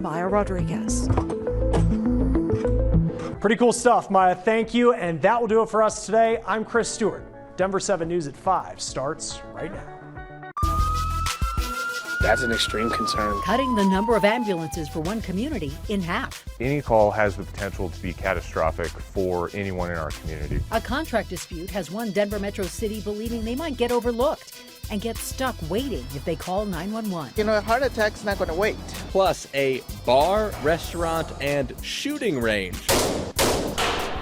Maya Rodriguez. Pretty cool stuff, Maya. Thank you. And that will do it for us today. I'm Chris Stewart. Denver 7 News at 5 starts right now. That's an extreme concern. Cutting the number of ambulances for one community in half. Any call has the potential to be catastrophic for anyone in our community. A contract dispute has one Denver Metro City believing they might get overlooked and get stuck waiting if they call 911. You know, a heart attack's not going to wait. Plus a bar, restaurant, and shooting range.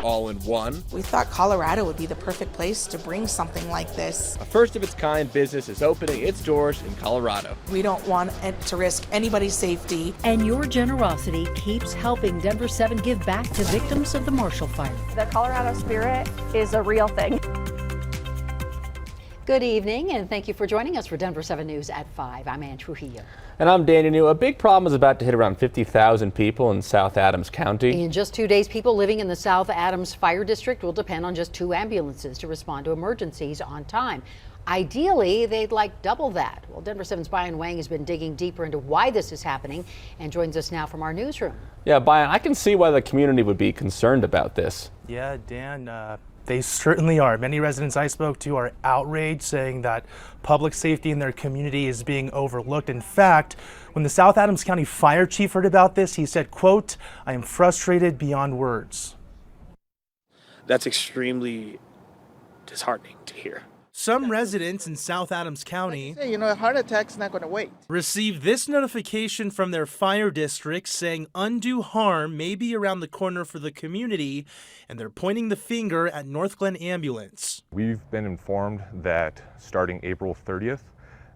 All in one. We thought Colorado would be the perfect place to bring something like this. A first of its kind business is opening its doors in Colorado. We don't want it to risk anybody's safety. And your generosity keeps helping Denver 7 give back to victims of the Marshall Fire. The Colorado spirit is a real thing. Good evening, and thank you for joining us for Denver 7 News at 5. I'm Ann Trujillo. And I'm Danny New. A big problem is about to hit around 50,000 people in South Adams County. In just 2 days, people living in the South Adams Fire District will depend on just 2 ambulances to respond to emergencies on time. Ideally, they'd like double that. Well, Denver 7's BAYAN Wang has been digging deeper into why this is happening and joins us now from our newsroom. Yeah, BAYAN, I can see why the community would be concerned about this. Yeah, Dan, they certainly are. Many residents I spoke to are outraged, saying that public safety in their community is being overlooked. In fact, when the South Adams County Fire Chief heard about this, he said, quote, "I am frustrated beyond words." That's extremely disheartening to hear. Some residents in South Adams County, You know, a heart attack's not going to wait. received this notification from their fire district saying undue harm may be around the corner for the community, and they're pointing the finger at North Glen Ambulance. We've been informed that starting April 30th,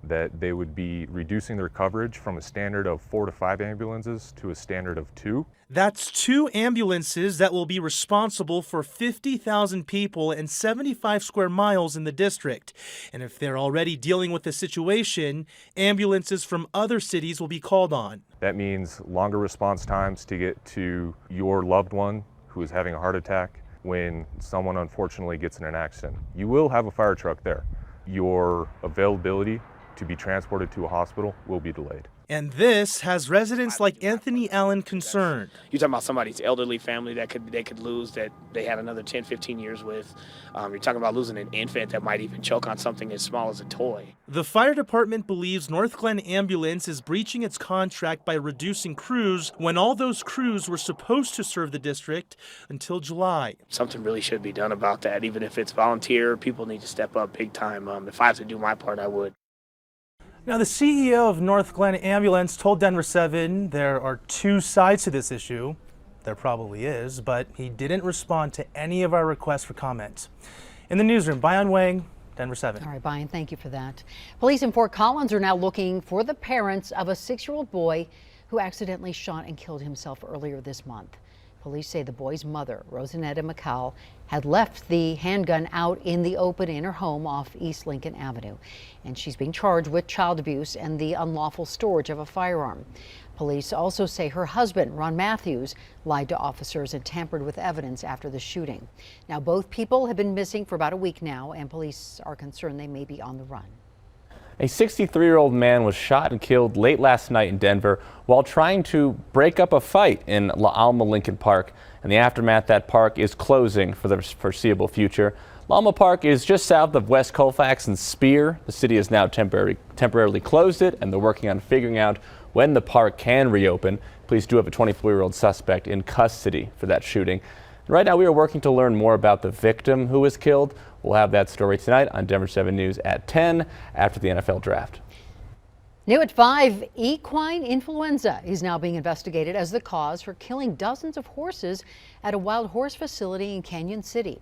that they would be reducing their coverage from a standard of 4 to 5 ambulances to a standard of 2. That's 2 ambulances that will be responsible for 50,000 people and 75 square miles in the district. And if they're already dealing with the situation, ambulances from other cities will be called on. That means longer response times to get to your loved one who is having a heart attack when someone unfortunately gets in an accident. You will have a fire truck there. Your availability to be transported to a hospital will be delayed. And this has residents like Anthony Allen concerned. You're talking about somebody's elderly family that they could lose, that they had another 10, 15 years with. You're talking about losing an infant that might even choke on something as small as a toy. The fire department believes North Glen Ambulance is breaching its contract by reducing crews when all those crews were supposed to serve the district until July. Something really should be done about that. Even if it's volunteer, people need to step up big time. If I have to do my part, I would. Now, the CEO of North Glen Ambulance told Denver 7 there are 2 sides to this issue. There probably is, but he didn't respond to any of our requests for comment. In the newsroom, BAYAN Wang, Denver 7. All right, BAYAN, thank you for that. Police in Fort Collins are now looking for the parents of a 6-year-old boy who accidentally shot and killed himself earlier this month. Police say the boy's mother, Rosanetta McCall, had left the handgun out in the open in her home off East Lincoln Avenue, and she's being charged with child abuse and the unlawful storage of a firearm. Police also say her husband, Ron Matthews, lied to officers and tampered with evidence after the shooting. Now, both people have been missing for about a week now, and police are concerned they may be on the run. A 63-year-old man was shot and killed late last night in Denver while trying to break up a fight in La Alma Lincoln Park. In the aftermath, that park is closing for the foreseeable future. La Alma Park is just south of West Colfax and Spear. The city has now temporarily closed it, and they're working on figuring out when the park can reopen. Police do have a 24-year-old suspect in custody for that shooting. Right now, we are working to learn more about the victim who was killed. We'll have that story tonight on Denver 7 News at 10 after the NFL draft. New at 5, equine influenza is now being investigated as the cause for killing dozens of horses at a wild horse facility in Canyon City.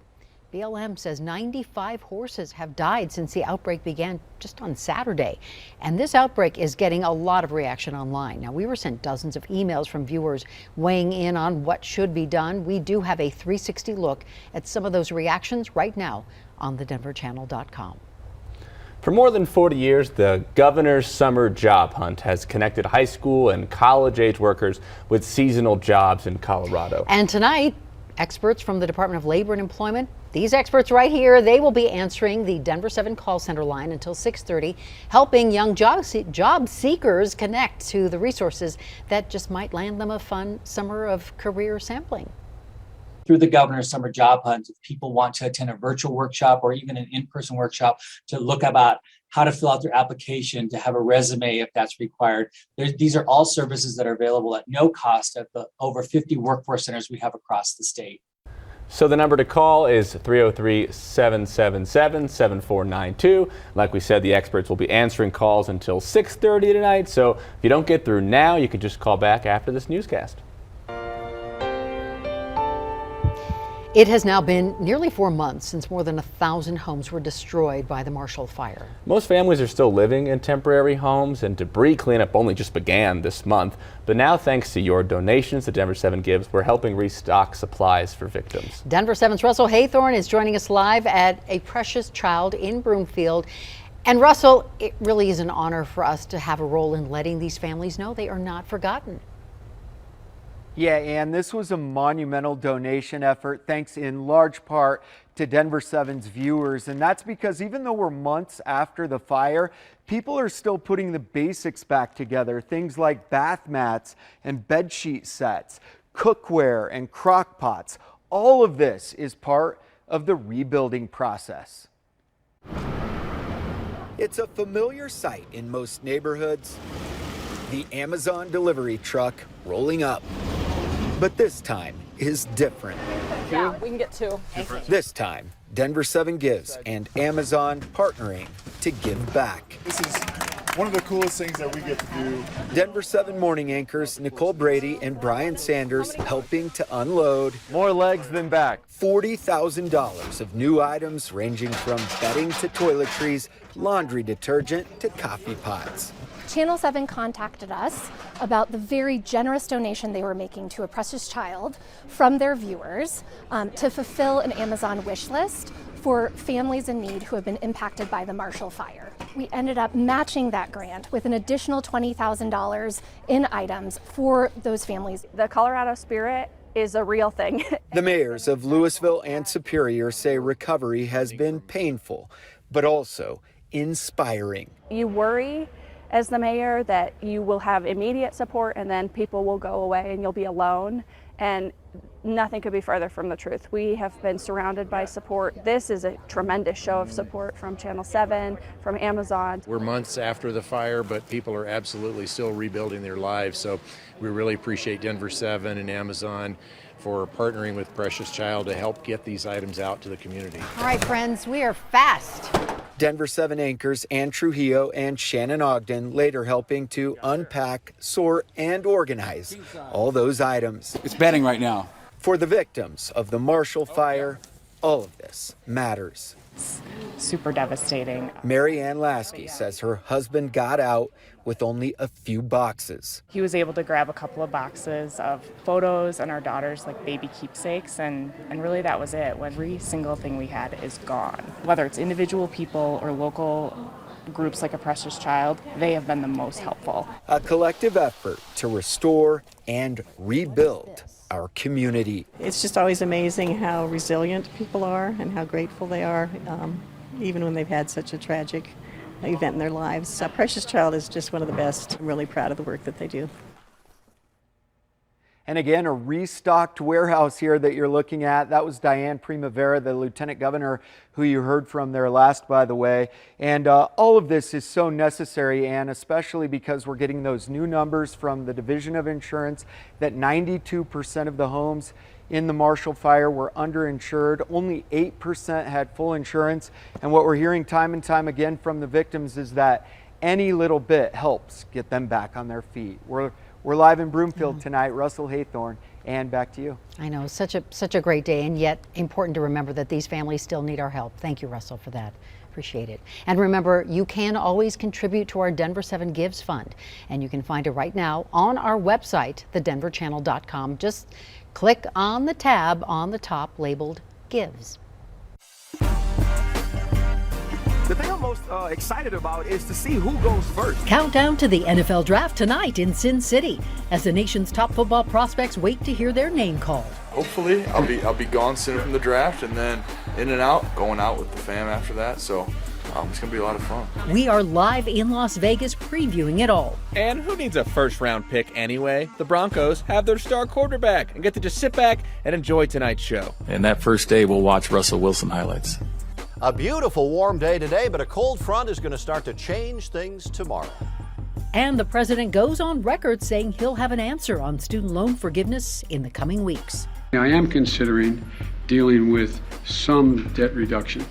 BLM says 95 horses have died since the outbreak began just on Saturday. And this outbreak is getting a lot of reaction online. Now, we were sent dozens of emails from viewers weighing in on what should be done. We do have a 360 look at some of those reactions right now on thedenverchannel.com. For more than 40 years, the governor's summer job hunt has connected high school and college-age workers with seasonal jobs in Colorado. And tonight, Experts from the Department of Labor and Employment, these experts right here, they will be answering the Denver 7 call center line until 6:30, helping young job seekers connect to the resources that just might land them a fun summer of career sampling. Through the governor's summer job hunt, if people want to attend a virtual workshop or even an in-person workshop to look about how to fill out their application, to have a resume if that's required. These are all services that are available at no cost at the over 50 workforce centers we have across the state. So the number to call is 303-777-7492. Like we said, the experts will be answering calls until 6:30 tonight. So if you don't get through now, you can just call back after this newscast. It has now been nearly 4 months since more than 1,000 homes were destroyed by the Marshall Fire. Most families are still living in temporary homes, and debris cleanup only just began this month. But now, thanks to your donations that Denver 7 gives, we're helping restock supplies for victims. Denver 7's Russell Haythorne is joining us live at A Precious Child in Broomfield. And Russell, it really is an honor for us to have a role in letting these families know they are not forgotten. Yeah, and this was a monumental donation effort, thanks in large part to Denver 7's viewers. And that's because even though we're months after the fire, people are still putting the basics back together. Things like bath mats and bedsheet sets, cookware and crock pots. All of this is part of the rebuilding process. It's a familiar sight in most neighborhoods. The Amazon delivery truck rolling up. But this time is different. Yeah, we can get 2. This time, Denver 7 Gives and Amazon partnering to give back. This is one of the coolest things that we get to do. Denver 7 morning anchors Nicole Brady and Brian Sanders helping to unload more legs than back. $40,000 of new items ranging from bedding to toiletries, laundry detergent to coffee pots. Channel 7 contacted us about the very generous donation they were making to A Precious Child from their viewers to fulfill an Amazon wish list for families in need who have been impacted by the Marshall Fire. We ended up matching that grant with an additional $20,000 in items for those families. The Colorado spirit is a real thing. The mayors of Louisville and Superior say recovery has been painful, but also inspiring. You worry as the mayor that you will have immediate support and then people will go away and you'll be alone, and nothing could be further from the truth. We have been surrounded by support. This is a tremendous show of support from Channel 7, from Amazon. We're months after the fire, but people are absolutely still rebuilding their lives, so we really appreciate Denver 7 and Amazon for partnering with Precious Child to help get these items out to the community. All right, friends, we are fast. Denver 7 anchors Ann Trujillo and Shannon Ogden later helping to unpack, sort, and organize all those items. It's bedding right now. For the victims of the Marshall Fire, all of this matters. It's super devastating. Mary Ann Lasky says her husband got out with only a few boxes. He was able to grab a couple of boxes of photos and our daughter's baby keepsakes, and really that was it. Every single thing we had is gone. Whether it's individual people or local groups like A Precious Child, they have been the most helpful. A collective effort to restore and rebuild our community. It's just always amazing how resilient people are and how grateful they are, even when they've had such a tragic event in their lives. Precious Child is just one of the best. I'm really proud of the work that they do. And again, a restocked warehouse here that you're looking at. That was Diane Primavera, the Lieutenant Governor, who you heard from there last, by the way. And all of this is so necessary, and especially because we're getting those new numbers from the Division of Insurance that 92% of the homes in the Marshall Fire were underinsured. Only 8% had full insurance. And what we're hearing time and time again from the victims is that any little bit helps get them back on their feet. We're live in Broomfield tonight. Russell Haythorne, and back to you. I know, such a great day, and yet important to remember that these families still need our help. Thank you, Russell, for that. Appreciate it. And remember, you can always contribute to our Denver 7 Gives Fund, and you can find it right now on our website, thedenverchannel.com. Just click on the tab on the top labeled Gives. The thing I'm most excited about is to see who goes first. Countdown to the NFL draft tonight in Sin City as the nation's top football prospects wait to hear their name called. Hopefully, I'll be gone soon from the draft, and then in and out, going out with the fam after that. So it's gonna be a lot of fun. We are live in Las Vegas previewing it all. And who needs a first-round pick anyway? The Broncos have their star quarterback and get to just sit back and enjoy tonight's show. And that first day, we'll watch Russell Wilson highlights. A beautiful warm day today, but a cold front is going to start to change things tomorrow. And the president goes on record saying he'll have an answer on student loan forgiveness in the coming weeks. I am considering dealing with some debt reduction.